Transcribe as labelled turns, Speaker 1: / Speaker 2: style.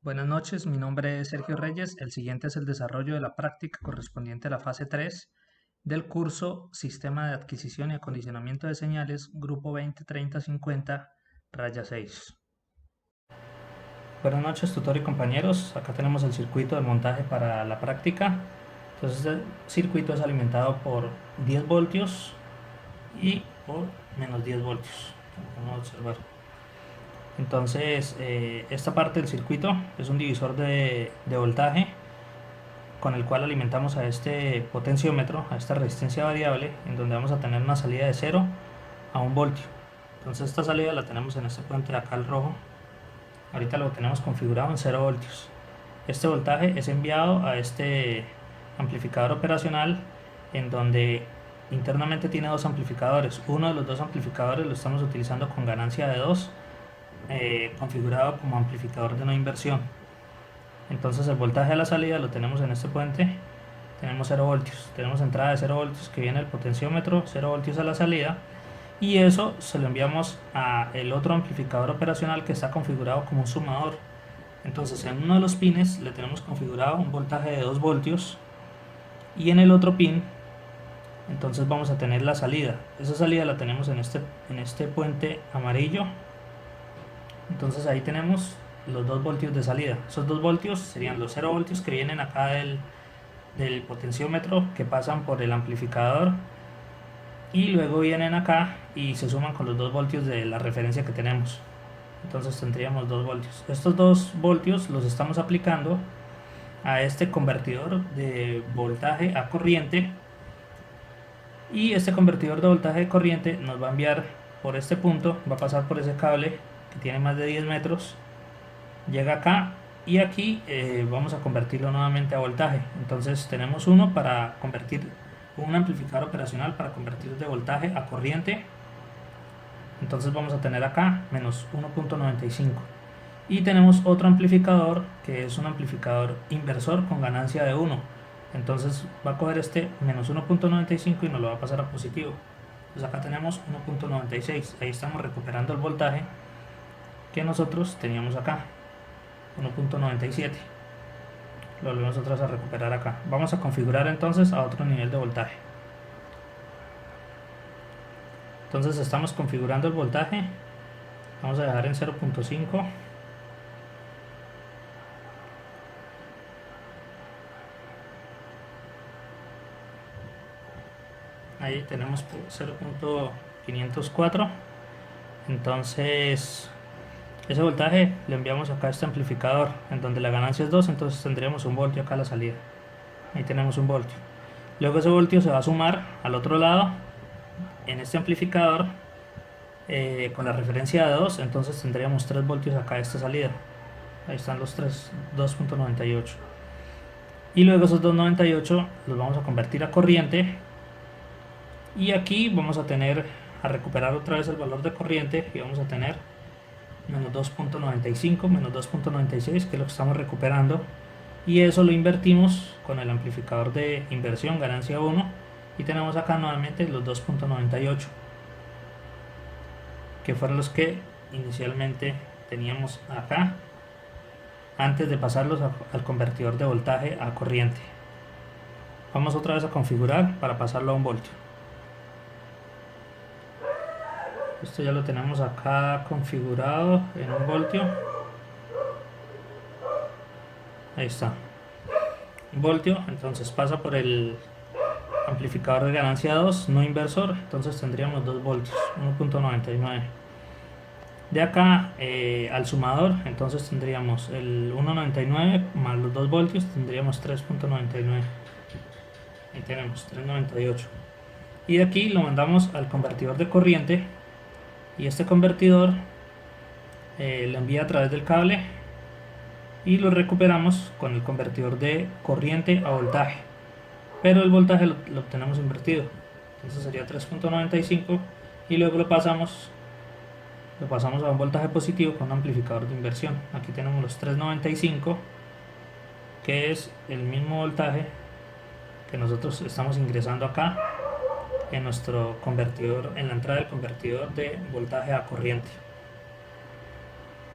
Speaker 1: Buenas noches, mi nombre es Sergio Reyes. El siguiente es el desarrollo de la práctica correspondiente a la fase 3 del curso Sistema de Adquisición y Acondicionamiento de Señales, Grupo 203050, raya 6. Buenas noches, tutor y compañeros. Acá tenemos el circuito de montaje para la práctica. Entonces, el circuito es alimentado por 10 voltios y por menos 10 voltios. Vamos a observar. Entonces, esta parte del circuito es un divisor de voltaje con el cual alimentamos a este potenciómetro, a esta resistencia variable, en donde vamos a tener una salida de 0 a 1 voltio. Entonces esta salida la tenemos en este puente de acá, el rojo. Ahorita lo tenemos configurado en 0 voltios. Este voltaje es enviado a este amplificador operacional, en donde internamente tiene dos amplificadores. Uno de los dos amplificadores lo estamos utilizando con ganancia de 2, configurado como amplificador de no inversión. Entonces el voltaje a la salida lo tenemos en este puente. Tenemos 0 voltios, tenemos entrada de 0 voltios que viene el potenciómetro, 0 voltios a la salida, y eso se lo enviamos a el otro amplificador operacional que está configurado como un sumador. Entonces en uno de los pines le tenemos configurado un voltaje de 2 voltios y en el otro pin entonces vamos a tener la salida. Esa salida la tenemos en este puente amarillo. Entonces ahí tenemos los 2 voltios de salida. Esos 2 voltios serían los 0 voltios que vienen acá del potenciómetro, que pasan por el amplificador y luego vienen acá y se suman con los 2 voltios de la referencia que tenemos. Entonces tendríamos 2 voltios. Estos 2 voltios los estamos aplicando a este convertidor de voltaje a corriente, y este convertidor de voltaje de corriente nos va a enviar por este punto, va a pasar por ese cable que tiene más de 10 metros, llega acá y aquí vamos a convertirlo nuevamente a voltaje. Entonces tenemos uno para convertir, un amplificador operacional para convertir de voltaje a corriente. Entonces vamos a tener acá menos 1.95, y tenemos otro amplificador que es un amplificador inversor con ganancia de 1. Entonces va a coger este menos 1.95 y nos lo va a pasar a positivo. Pues acá tenemos 1.96, ahí estamos recuperando el voltaje que nosotros teníamos acá, 1.97. Lo volvemos otra vez a recuperar acá. Vamos a configurar entonces a otro nivel de voltaje. Entonces estamos configurando el voltaje. Vamos a dejar en 0.5. Ahí tenemos 0.504. Entonces ese voltaje lo enviamos acá a este amplificador, en donde la ganancia es 2, entonces tendríamos 1 voltio acá a la salida. Ahí tenemos 1 voltio. Luego ese voltio se va a sumar al otro lado en este amplificador con la referencia de 2, entonces tendríamos 3 voltios acá a esta salida. Ahí están los 3, 2.98. Y luego esos 2.98 los vamos a convertir a corriente, y aquí vamos a recuperar otra vez el valor de corriente, y vamos a tener menos 2.95, menos 2.96, que es lo que estamos recuperando, y eso lo invertimos con el amplificador de inversión, ganancia 1, y tenemos acá nuevamente los 2.98, que fueron los que inicialmente teníamos acá antes de pasarlos al convertidor de voltaje a corriente. Vamos otra vez a configurar para pasarlo a 1 voltio. Esto ya lo tenemos acá configurado en 1 voltio. Ahí está, 1 voltio. Entonces pasa por el amplificador de ganancia 2, no inversor. Entonces tendríamos 2 voltios, 1.99. De acá al sumador, entonces tendríamos el 1.99 más los 2 voltios, tendríamos 3.99. Ahí tenemos 3.98. Y de aquí lo mandamos al convertidor de corriente, y este convertidor lo envía a través del cable y lo recuperamos con el convertidor de corriente a voltaje, pero el voltaje lo obtenemos invertido. Entonces sería 3.95, y luego lo pasamos a un voltaje positivo con un amplificador de inversión. Aquí tenemos los 3.95, que es el mismo voltaje que nosotros estamos ingresando acá en nuestro convertidor, en la entrada del convertidor de voltaje a corriente.